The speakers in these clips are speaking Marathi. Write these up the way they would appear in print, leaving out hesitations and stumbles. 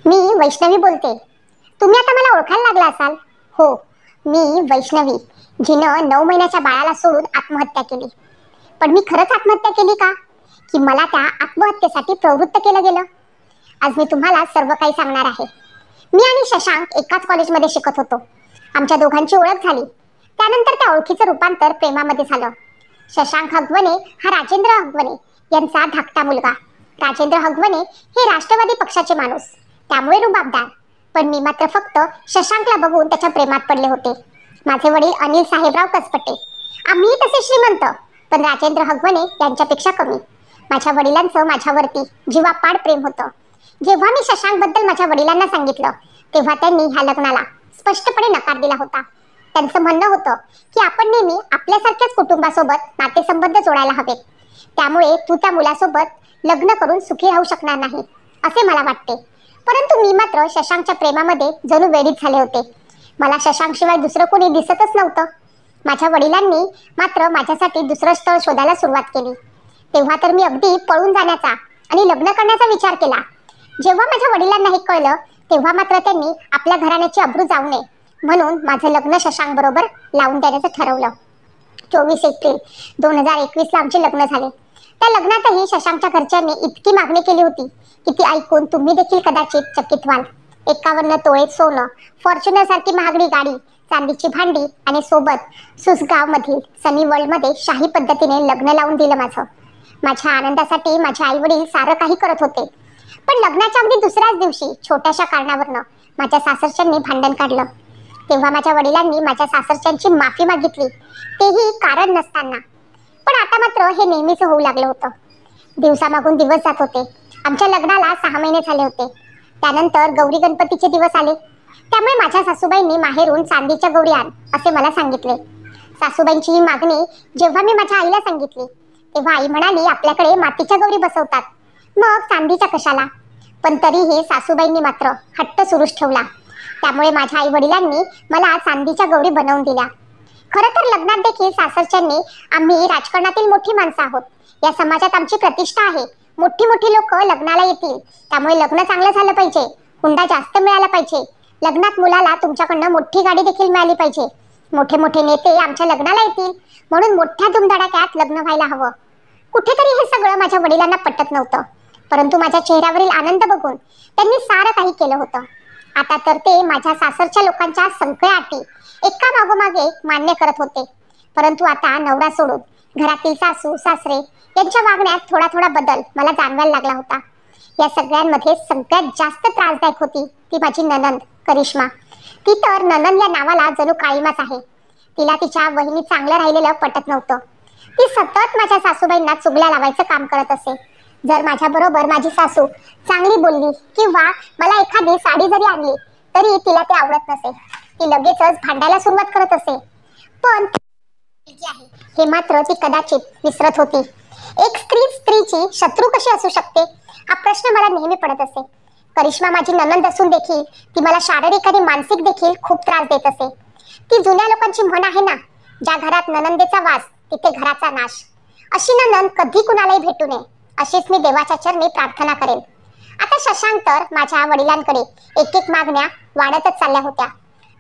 मी वैष्णवी बोलते. तुम्ही आता मला ओळखायला लागला असाल. हो, मी वैष्णवी, जिनं 9 महिन्याच्या बाळाला सोडून आत्महत्या केली. पण मी खरंच आत्महत्या केली का, की मला त्या आत्महत्येसाठी प्रवृत्त केलं गेलं? आज मी तुम्हाला सर्व काही सांगणार आहे. मी आणि शशांक एकाच कॉलेजमध्ये शिकत होतो. आमच्या दोघांची ओळख झाली. त्यानंतर त्या ओळखीचं रूपांतर प्रेमामध्ये झालं. शशांक हगवणे हा राजेंद्र हगवणे यांचा धाकटा मुलगा. राजेंद्र हगवणे हे राष्ट्रवादी पक्षाचे माणूस, त्यामुळे रुबाबदार. पण मी मात्र फक्त शशांकला बघून त्याच्या प्रेमात पडले होते. माझे वडील अनिल साहेबराव कसपटे. आम्ही तसे श्रीमंत, पण राजेंद्र हगवणे यांच्यापेक्षा कमी. माझ्या वडिलांचं माझ्यावरती जीवापाड प्रेम होतं. जेव्हा मी शशांक बद्दल माझ्या वडिलांना सांगितलं, तेव्हा त्यांनी ह्या लग्नाला स्पष्टपणे नकार दिला होता. त्यांचं म्हणणं होतं की आपण नेहमी आपल्यासारख्याच कुटुंबासोबत नातेसंबंध जोडायला हवेत. त्यामुळे तू त्या मुलासोबत लग्न करून सुखी राहू शकणार नाही, असे मला वाटते. परंतु मी मात्र शशांकच्या प्रेमामध्ये जणू वेडीच झाले होते. मला शशांकशिवाय दुसरं कोणी दिसतच नव्हतं. माझ्या वडिलांनी मात्र माझ्यासाठी दुसरं स्थळ शोधायला सुरुवात केली. तेव्हा तर मी अगदी पळून जाण्याचा आणि लग्न करण्याचा विचार केला. जेव्हा माझ्या वडिलांना हे कळलं, तेव्हा मात्र त्यांनी आपल्या घराण्याची अब्रू जाऊ नये म्हणून माझं लग्न शशांक बरोबर लावून देण्याचं ठरवलं. 24 एप्रिल 2021 ला आमचे लग्न झाले. त्या लग्नातही शशांकच्या घरच्यांनी इतकी मागणी केली होती की ती ऐकून तुम्ही देखील कदाचित चकित व्हाल. 51 तोळे सोनं, फॉर्च्युनर सारखी महागडी गाडी, चांदीची भांडी आणि सोबत सुसगाव मधील सनी वर्ल्ड मध्ये शाही पद्धतीने लग्न लावून दिलं माझं. माझ्या आनंदासाठी माझे आई वडील सारं काही करत होते. पण लग्नाच्या अगदी दुसऱ्याच दिवशी छोट्याशा कारणावरनं माझ्या सासरच्यांनी भांडण काढलं. तेव्हा माझ्या वडिलांनी माझ्या सासरच्यांची माफी मागितली, तेही कारण नसताना. पण आता मात्र हे नेहमीच होऊ लागलं होतं. दिवसामागून दिवस जात होते. आमच्या लग्नाला 6 महिने झाले होते. त्यानंतर गौरी गणपतीचे दिवस आले. त्यामुळे माझ्या सासूबाईंनी माहेरून चांदीच्या गौरी आण असे मला सांगितले. सासूबाईंची ही मागणी जेव्हा मी माझ्या आईला सांगितली, तेव्हा आई म्हणाली आपल्याकडे मातीच्या गौरी बसवतात, मग चांदीच्या कशाला? पण तरीही सासूबाईंनी मात्र हट्ट सुरूच ठेवला. त्यामुळे माझ्या आई वडिलांनी मला चांदीच्या गौरी बनवून दिल्या. खरं तर लग्नात देखील सासरच्यांनी आम्ही राजकारणातील मोठी माणसं आहोत, या समाजात आमची प्रतिष्ठा आहे, मोठी मोठी लोक लग्नाला येतील, त्यामुळे लग्न चांगलं झालं पाहिजे, हुंडा जास्त मिळाला पाहिजे, लग्नात मुलाला तुमच्याकडनं मोठी गाडी देखील मिळाली पाहिजे, मोठे मोठे नेते आमच्या लग्नाला येतील, म्हणून मोठ्या धुमधडाक्यात लग्न व्हायला हवं. कुठेतरी हे सगळं माझ्या वडिलांना पटत नव्हतं. परंतु माझ्या चेहऱ्यावरील आनंद बघून त्यांनी सारं काही केलं होतं. आता तर ते माझ्या सासरच्या लोकांच्या सगळ्या अटी एका मागोमागे मान्य करत होते. परंतु आता नवरा सोडून घरातील सासू सासरे यांच्या वागण्यात थोडा थोडा बदल मला जाणवायला लागला होता. या सगळ्यांमध्ये सगळ्यात जास्त त्रासदायक होती ती माझी नणंद करिश्मा. ती तर नणंद या नावाला जणू काळीमाच आहे. तिला तिच्या वहिनी चांगलं राहिलेलं पटत नव्हतं. ती सतत माझ्या सासूबाईंना चुगल्या लावायचं काम करत असे. जर माझ्या बरोबर माझी सासू चांगली बोलली किंवा मला एखादी साडी जरी आणली तरी तिला ते आवडत नसे. ती लगेचच भांडायला सुरुवात करत असे. पण हे मात्र ती कदाचित विसरत होती. एक स्त्री स्त्रीची शत्रू कशी असू शकते, हा प्रश्न मला नेहमी पडत असे. करिश्मा माझी नणंद असून देखील ती मला शारीरिक आणि मानसिक देखील खूप त्रास देत असे. ती जुन्या लोकांची म्हण आहे ना, ज्या घरात नणंदेचा वास तिथे घराचा नाश. अशी नणंद कधी कुणालाही भेटू नये अशीच मी देवाच्या चरणी प्रार्थना करेन. आता शशांक तर माझ्या वडिलांकडे एक एक मागण्या वाढतच चालल्या होत्या.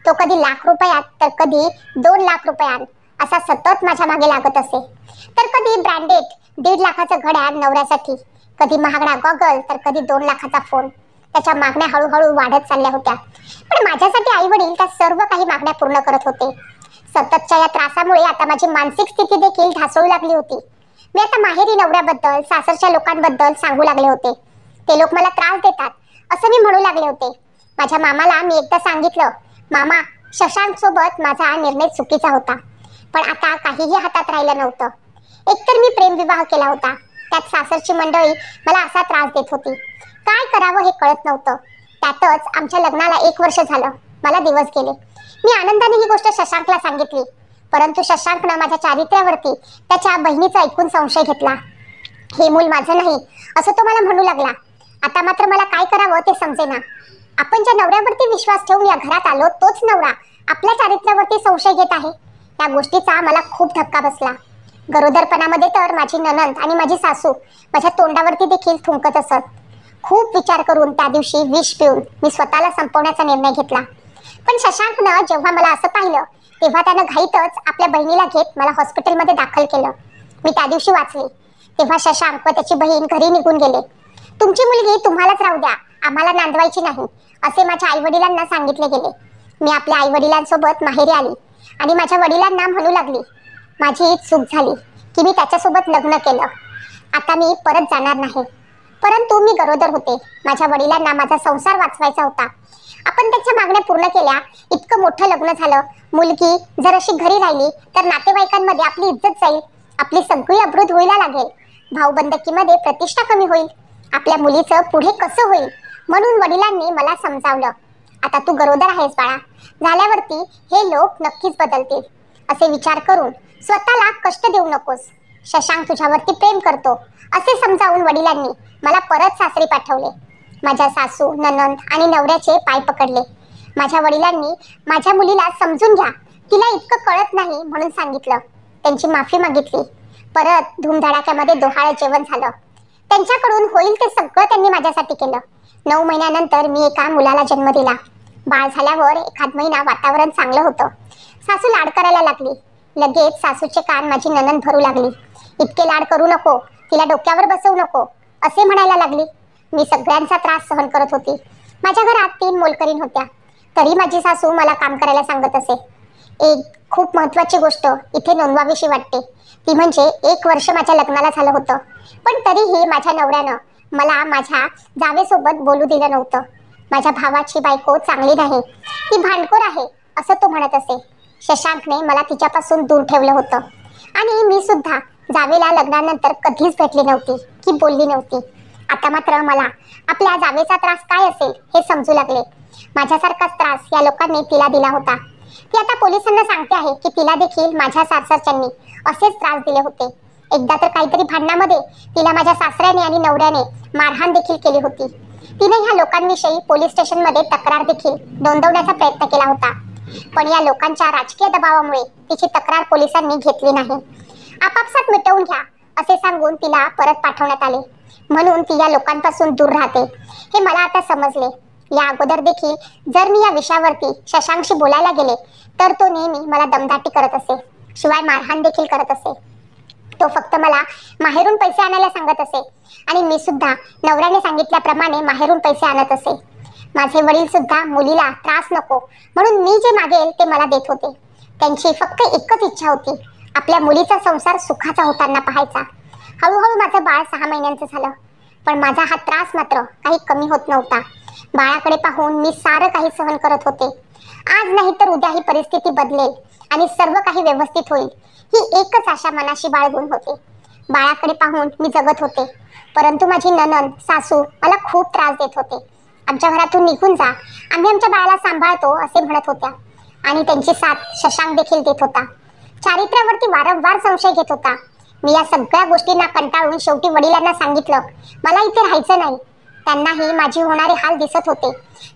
तो कधी लाख रुपयात तर कधी 2 लाख रुपयात असा सतत माझ्या मागे लागत असे. तर कधी ब्रँडेड 1.5 लाखाचं घड्याळ नवऱ्यासाठी, कधी महागडा गॉगल, तर कधी 2 लाखाचा फोन. त्याच्या मागण्या हळूहळू वाढत चालल्या होत्या. पण माझ्यासाठी आई वडील त्या सर्व काही मागण्या पूर्ण करत होते. सततच्या या त्रासामुळे आता माझी मानसिक स्थिती देखील ढासळू लागली होती. मी आता माहेरी नवऱ्याबद्दल सासरच्या लोकांबद्दल सांगू लागले होते. ते लोक मला त्रास देतात असं मी म्हणू लागले होते. माझ्या मामाला मी एकदा सांगितलं, मामा शशांक सोबत माझा निर्णय चुकीचा होता. पण आता काहीही हातात राहिलं नव्हतं. एकतर मी प्रेमविवाह केला होता, त्यात सासरची मंडळी मला असा त्रास देत होती. काय करावं हे कळत नव्हतं. त्यातच आमच्या लग्नाला 1 वर्ष झालं. मला दिवस गेले. मी आनंदाने ही गोष्ट शशांकला सांगितली. परंतु शशांकनं माझ्या चारित्र्यावरती त्याच्या बहिणीचा ऐकून संशय घेतला. हे मूल माझं नाही असं तो मला म्हणू लागला. आता मात्र मला काय करावं ते समजेना. आपण ज्या नवऱ्यावरती विश्वास ठेवून या घरात आलो, तोच नवरा आपल्या चारित्र्यावरती संशय घेत आहे. त्या गोष्टीचा मला खूप धक्का बसला. गरोदरपणामध्ये तर माझी नणंद आणि माझी सासू माझ्या तोंडावरती देखील थुंकत असत. खूप विचार करून त्या दिवशी विष पिऊन मी स्वतःला संपवण्याचा निर्णय घेतला. पण शशांकनं जेव्हा मला असं पाहिलं तेव्हा त्यानं घाईतच आपल्या बहिणीला घेत मला हॉस्पिटलमध्ये दाखल केलं. मी त्या दिवशी वाचले. तेव्हा शशांक व त्याची बहीण घरी निघून गेले. तुमची मुलगी तुम्हालाच राहू द्या, आम्हाला नांदवायची नाही, असे माझ्या आई वडिलांना सांगितले गेले. मी आपल्या आई वडिलांसोबत माहेरी आली आणि माझ्या वडिलांना म्हणू लागली, माझी चूक झाली की मी त्याच्यासोबत लग्न केलं. आता मी परत जाणार नाही. परंतु मी गरोदर होते. माझ्या वडिलांना माझा संसार वाचवायचा होता. आपण त्याच्या मागण्या पूर्ण केल्या. इतकं मोठं लग्न झालं. मुलगी जर अशी घरी राहिली तर नातेवाईकांमध्ये आपली इज्जत जाईल, आपली सगळी अब्रू धुळीला लागेल, भाऊबंदकीमध्ये प्रतिष्ठा कमी होईल, आपल्या मुलीचं पुढे कसं होईल. म्हणून वडिलांनी मला समजावलं, आता तू गरोदर आहेस बाळा, झाल्यावरती हे लोक नक्कीच बदलतील. असे विचार करून स्वतःला कष्ट देऊ नकोस. शशांक तुझ्यावरती प्रेम करतो असे समजावून वडिलांनी मला परत सासरी पाठवले. माझ्या सासू, ननंद आणि नवऱ्याचे पाय पकडले. माझ्या वडिलांनी माझ्या मुलीला समजून घ्या, तिला इतकं कळत नाही म्हणून सांगितलं. त्यांची माफी मागितली. परत धूमधडाक्यामध्ये डोहाळे जेवण झालं. त्यांच्याकडून होईल ते सगळं त्यांनी माझ्यासाठी केलं. 9 महिन्यानंतर मी एका मुलाला जन्म दिला. बाळ झाल्यावर एखाद महिना वातावरण चांगलं होतं. सासू लाड करायला लागली. लगेच सासूचे कान माझी ननंद भरू लागली. इतके लाड करू नको, तिला डोक्यावर बसवू नको असे म्हणायला लागली. मी सगळ्यांचा त्रास सहन करत होती. माझ्या घरात 3 मोलकरीण होत्या. तरी माझी सासू मला काम करायला सांगत असे. एक खूप महत्वाची गोष्ट इथे नोंदवावीशी वाटते, ती म्हणजे 1 वर्ष माझ्या लग्नाला झालं होतं, पण तरीही माझ्या नवऱ्यानं मला माझ्या जावेसोबत बोलू दिलं नव्हतं. माझ्या भावाची बायको चांगली नाही, ती भांडखोर आहे असं तो म्हणत असे. शशांकने मला तिच्यापासून दूर ठेवलं होतं आणि मी सुद्धा जावेला लग्नानंतर कधीच भेटली नव्हती की बोलली नव्हती. आता मात्र मला आपल्या जावेचा त्रास काय असेल हे समजू लागले. माझ्यासारखाच त्रास या लोकांनी तिला दिला होता. ती आता पोलिसांना सांगते आहे की तिला देखील माझ्या सासरच्यांनी असेच त्रास दिले होते. एकदा तर काहीतरी भांडणामध्ये तिला माझ्या सासऱ्याने आणि नवऱ्याने मारहाण देखील केली होती. तिने ह्या लोकांविषयी पोलीस स्टेशनमध्ये तक्रार देखील नोंदवण्याचा प्रयत्न केला होता, पण या लोकांच्या राजकीय दबावामुळे तिची तक्रार पोलिसांनी घेतली नाही. आपापसात मिटवून घ्या असे सांगून तिला परत पाठवण्यात आले. म्हणून ती या लोकांपासून दूर राहते हे मला आता समजले. या अगोदर देखील जर मी या विषयावरती शशांकशी बोलायला गेले तर तो नेहमी मला दमदाटी करत असे, शिवाय मारहाण देखील करत असे. तो फक्त मला माहेरून पैसे आणायला सांगत असे आणि मी सुद्धा नवऱ्याने सांगितल्याप्रमाणे माहेरून पैसे आणत असे. माझे वडील सुद्धा मुलीला त्रास नको म्हणून मी जे मागेल ते मला देत होते. त्यांची फक्त एकच इच्छा होती, आपल्या मुलीचा संसार सुखाचा होताना पाहायचा. हळूहळू माझं बाळ 6 महिन्यांचं झालं, पण माझा हा त्रास मात्र काही कमी होत नव्हता. बाळाकडे पाहून मी सारं काही सहन करत होते. आज नाही तर उद्या ही परिस्थिती बदलेल आणि सर्व काही व्यवस्थित होईल ही एकच आशा मनाशी बाळगून होते. बाळाकडे पाहून मी जगत होते, परंतु माझी ननंद, सासू मला खूप त्रास देत होते. आमच्या घरातून निघून जा, आम्ही आमच्या बाळाला सांभाळतो असे म्हणत होत्या आणि त्यांची साथ शशांक देखील देत होता. चारित्र्यावरती वारंवार संशय घेत होता. मी या सगळ्या गोष्टींना कंटाळून शेवटी वडिलांना सांगितलं, मला इथे राहायचं नाही. त्यांनाही माझी होणारे हाल दिसत होते,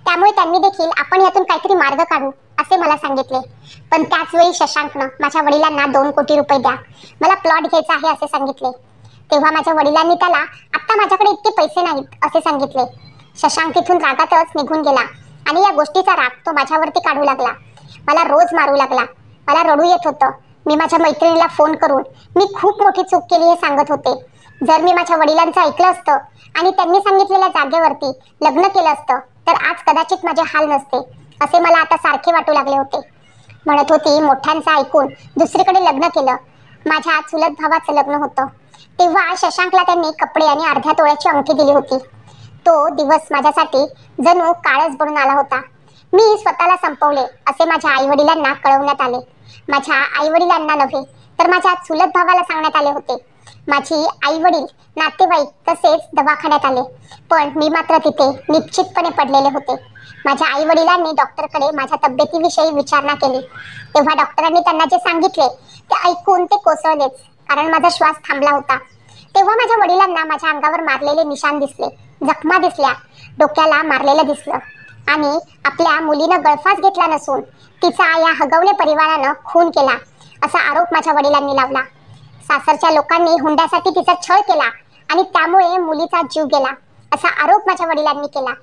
त्यामुळे त्यांनी देखील आपण यातून काहीतरी मार्ग काढू असे मला सांगितले. पण त्याच वेळी शशांकनं माझ्या वडिलांना 2 कोटी रुपये द्या, मला प्लॉट घ्यायचा आहे असे सांगितले. तेव्हा माझ्या वडिलांनी त्याला आता माझ्याकडे इतके पैसे नाहीत असे सांगितले. शशांक तिथून रागातच निघून गेला आणि या गोष्टीचा राग तो माझ्यावरती काढू लागला. मला रोज मारू लागला. मला रडू येत होतं. मी माझ्या मैत्रिणीला फोन करून मी खूप मोठी चूक केली हे सांगत होते. जर मी माझ्या वडिलांचं ऐकलं असतं आणि त्यांनी सांगितलेल्या जागेवरती लग्न केलं असतं तर आज कदाचित माझे हाल नसते असे मला आता सारखे वाटू लागले होते. म्हणत होती मोठ्यांचं ऐकून दुसरीकडे लग्न केलं. माझ्या चुलत भावाचं लग्न होतं. तेव्हा शशांकला त्यांनी कपडे आणि अर्ध्या तोळ्याची अंगठी दिली होती. तो दिवस माझ्यासाठी जणू काळच बनून आला होता. मी स्वतःला संपवले असे माझ्या आई वडिलांना कळवण्यात आले. माझ्या आई वडिलांना नव्हे तर माझ्या चुलत भावाला सांगण्यात आले होते. माझी आई वडील, नातेवाईक तसेच दवाखान्यात आले, पण मी मात्र तिथे निश्चितपणे पडलेले होते. माझ्या आई वडिलांनी डॉक्टरकडे माझ्या तब्येतीविषयी विचारणा केली. तेव्हा डॉक्टरांनी त्यांना जे सांगितले ते ऐकून ते कोसळलेच, कारण माझा श्वास थांबला होता. तेव्हा माझ्या वडिलांना माझ्या अंगावर मारलेले निशाण दिसले, जखमा दिसल्या, डोक्याला मारलेलं दिसलं आणि आपल्या मुलीनं गळफास घेतला नसून तिचा या हगवले परिवारानं खून केला असा आरोप माझ्या वडिलांनी लावला. सासरच्या लोकांनी हुंड्यासाठी तिचा छळ केला आणि त्यामुळे मुलीचा जीव गेला असा आरोप माझ्या वडिलांनी केला.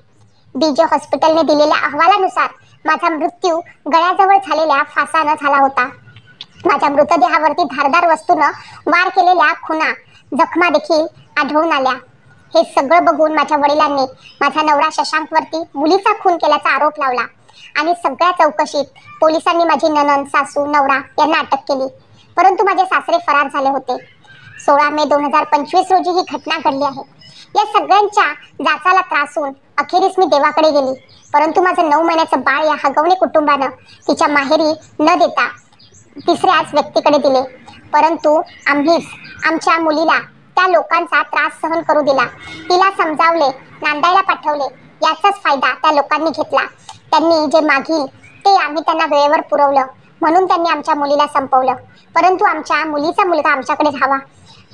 बीजे हॉस्पिटलने दिलेल्या अहवालानुसार माझा मृत्यू गळ्याजवळ झालेल्या फासानं झाला होता. माझ्या मृतदेहावरती धारदार वस्तूनं वार केलेल्या खुणा, जखमा देखील आढळून आल्या. हे सगळं बघून माझ्या वडिलांनी माझा नवरा शशांकवरती मुलीचा खून केल्याचा आरोप लावला आणि सगळ्या चौकशीत पोलिसांनी माझी नणंद, सासू, नवरा यांना अटक केली. परंतु माझे सासरे फरार झाले होते. 16 मे 2025 रोजी ही घटना घडली आहे. या सगळ्यांच्या जाचाला त्रासून अखेरीस मी देवाकडे गेली. परंतु माझं 9 महिन्याचं बाळ या हगवणे कुटुंबानं तिच्या माहेरी न देता तिसऱ्याच व्यक्तीकडे दिले. परंतु आम्हीच आमच्या मुलीला त्या लोकांचा त्रास सहन करू दिला. तिला समजावले, नांदायला पाठवले. याचाच फायदा त्या लोकांनी घेतला. त्यांनी जे मागील ते आम्ही त्यांना वेळेवर पुरवलं, म्हणून त्यांनी आमच्या मुलीला संपवलं. परंतु आमच्या मुलीचा मुलगा आमच्याकडे राहावा,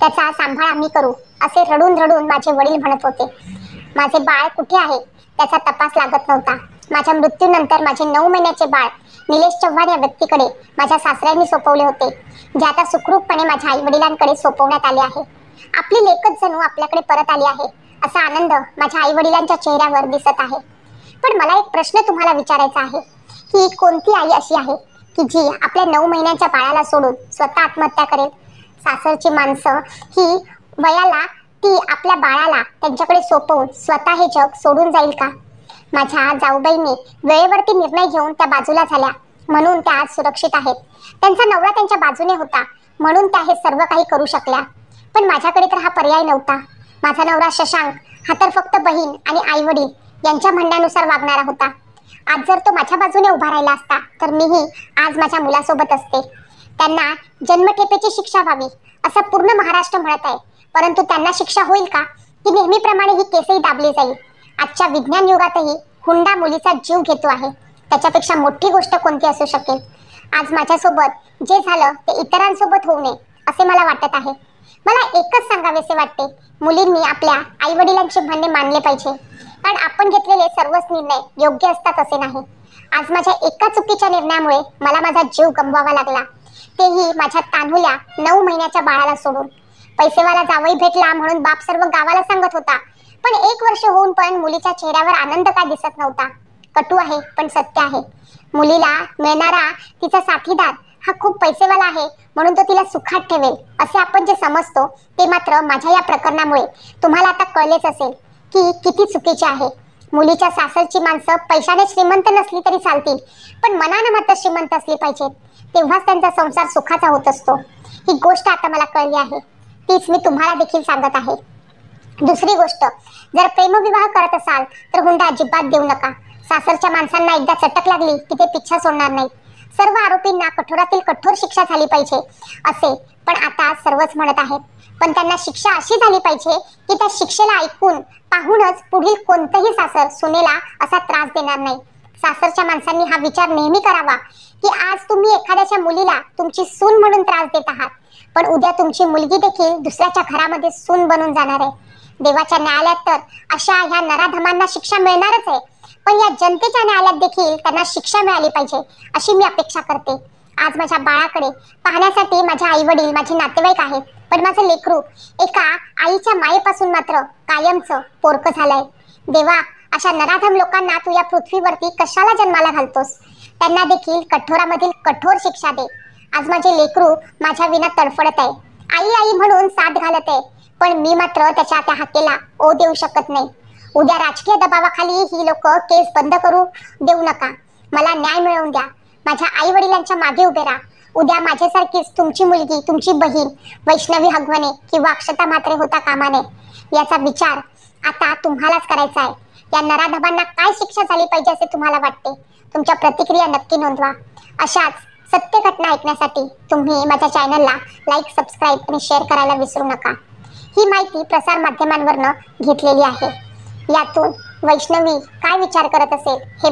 त्याचा सांभाळ आम्ही करू, असे रडून रडून माझे वडील म्हणत होते. माझे बाळ कुठे आहे त्याचा तपास लागत नव्हता. माझ्या मृत्यूनंतर माझे 9 महिन्याचे बाळ निलेश चव्हाण या व्यक्तीकडे माझ्या सासऱ्यांनी सोपवले होते, जे आता सुखरूपपणे माझ्या आई वडिलांकडे सोपवण्यात आले आहे. आपली लेकच जणू आपल्याकडे परत आली आहे असा आनंद माझ्या आई वडिलांच्या चेहऱ्यावर दिसत आहे. पण मला एक प्रश्न तुम्हाला विचारायचा आहे की कोणती आई अशी आहे की जी आपल्या 9 महिन्याच्या बाळाला सोडून स्वतः आत्महत्या करेल? सासरची माणसं ही वयाला ती आपल्या बाळाला त्यांच्याकडे सोपवून स्वतः हे जग सोडून जाईल का? माझ्या जाऊबाईंनी वेळेवरती निर्णय घेऊन त्या बाजूला झाल्या, म्हणून त्या आज सुरक्षित आहेत. त्यांचा नवरा त्यांच्या बाजूने होता, म्हणून त्या हे सर्व काही करू शकल्या. पण माझ्याकडे तर हा पर्याय नव्हता. माझा नवरा शशांक हा तर फक्त बहीण आणि आई वडील यांच्या म्हणण्यानुसार वागणारा होता. आज जर तो माझ्या बाजूने उभा राहिला असता तर मीही आज माझ्या मुलासोबत असते. त्यांना जन्मठेपेची शिक्षा व्हावी असं पूर्ण महाराष्ट्र म्हणत आहे, परंतु त्यांना शिक्षा होईल का की नेहमीप्रमाणे ही केसही दाबली जाईल? आजच्या विज्ञान युगातही हुंडा मुलीचा जीव घेतो आहे. त्याच्यापेक्षा मोठी गोष्ट कोणती असू शकेल? आज माझ्यासोबत जे झालं ते इतरांसोबत होऊ नये असे मला वाटत आहे. मला एकच सांगावेसे वाटते, मुलींनी आपल्या आई वडिलांचे म्हणणे मानले पाहिजे, कारण आपण घेतलेले सर्वच निर्णय योग्य असतात असे नाही. आज माझ्या एका चुकीच्या निर्णयामुळे मला माझा जीव गमवावा लागला, तेही माझ्या तान्हुल्या 9 महिन्याच्या बाळाला सोडून. पैसेवाला जावई भेटला म्हणून बाप सर्व गावाला सांगत होता, पण 1 वर्ष होऊन पण मुलीच्या चेहऱ्यावर आनंद का दिसत नव्हता? कटू आहे पण सत्य आहे. मुलीला मिळणारा तिचा साथीदार हा खूप पैसेवाला आहे, म्हणून तो तिला सुखात ठेवेल असे आपण जे समजतो ते मात्र माझ्या या प्रकरणामुळे तुम्हाला आता कळलेच असेल की किती चुकीचे आहे. मुलीच्या सासरची माणसं पैशाने श्रीमंत नसली तरी चालतील, पण मनानं मात्र श्रीमंत असली पाहिजेत, तेव्हाच त्यांचा संसार सुखाचा होत असतो. ही गोष्ट आता मला कळली आहे, तीच मी तुम्हाला देखील सांगत आहे. दुसरी गोष्ट, जर प्रेमविवाह करत असाल तर हुंडा अजिबात देऊ नका. सासरच्या माणसांना एकदा चटक लागली की ते पिच्छा सोडणार नाहीत. सर्व आरोपींना कठोरातील कठोर शिक्षा झाली पाहिजे असे पण आता सर्वच म्हणत आहेत, पण त्यांना शिक्षा अशी झाली पाहिजे की त्या शिक्षेला ऐकून पाहूनच पुढील कोणतेही सासर सुनेला असा त्रास देणार नाही. सासरच्या माणसांनी हा विचार नेहमी करावा की आज तुम्ही एखाद्याच्या मुलीला तुमची सून म्हणून त्रास देत आहात, पण उद्या तुमची मुलगी देखील दुसऱ्याच्या घरामध्ये सून बनून जाणार आहे. देवाच्या न्यायालयात तर अशा ह्या नराधमांना शिक्षा मिळणारच आहे, पण या जनतेच्या न्यायालयात देखील त्यांना शिक्षा मिळाली पाहिजे अशी मी अपेक्षा करते. आज माझ्या बाळाकडे पाहण्यासाठी माझे आई वडील, माझे नातेवाईक आहेत, पण माझं लेकरू एका आईच्या मायेपासून मात्र कायमचं पोरकं झालंय. देवा, अशा नराधम लोकांना तू या पृथ्वीवरती कशाला जन्माला घालतोस? त्यांना देखील कठोरामधील कठोर शिक्षा दे. आज माझे लेकरू माझ्या विना तडफडत आहे, आई आई म्हणून साथ घालत आहे, पण मी मात्र त्याच्या त्या हाकेला ओ देऊ शकत नाही. उद्या राजकीय दबावाखाली ही लोक केस बंद करू देऊ नका. मला न्याय मिळवून द्या. माझ्या आई वडिलांच्या मागे उभे राहा. उद्या माझ्यासारखीच तुमची मुलगी, तुमची बहीण वैष्णवी हगवणे किंवा अक्षता म्हात्रे होता कामा नये. याचा विचार आता तुम्हालाच करायचा आहे. या नराधमांना काय शिक्षा झाली पाहिजे असे तुम्हाला वाटते? तुमच्या प्रतिक्रिया नक्की नोंदवा. अशाच सत्य घटना ऐकण्यासाठी तुम्ही माझ्या चॅनलला लाईक, सबस्क्राईब आणि शेअर करायला विसरू नका. ही माहिती प्रसार माध्यमांवरनं घेतलेली आहे. यातून वैष्णवी काय विचार करत असेल हे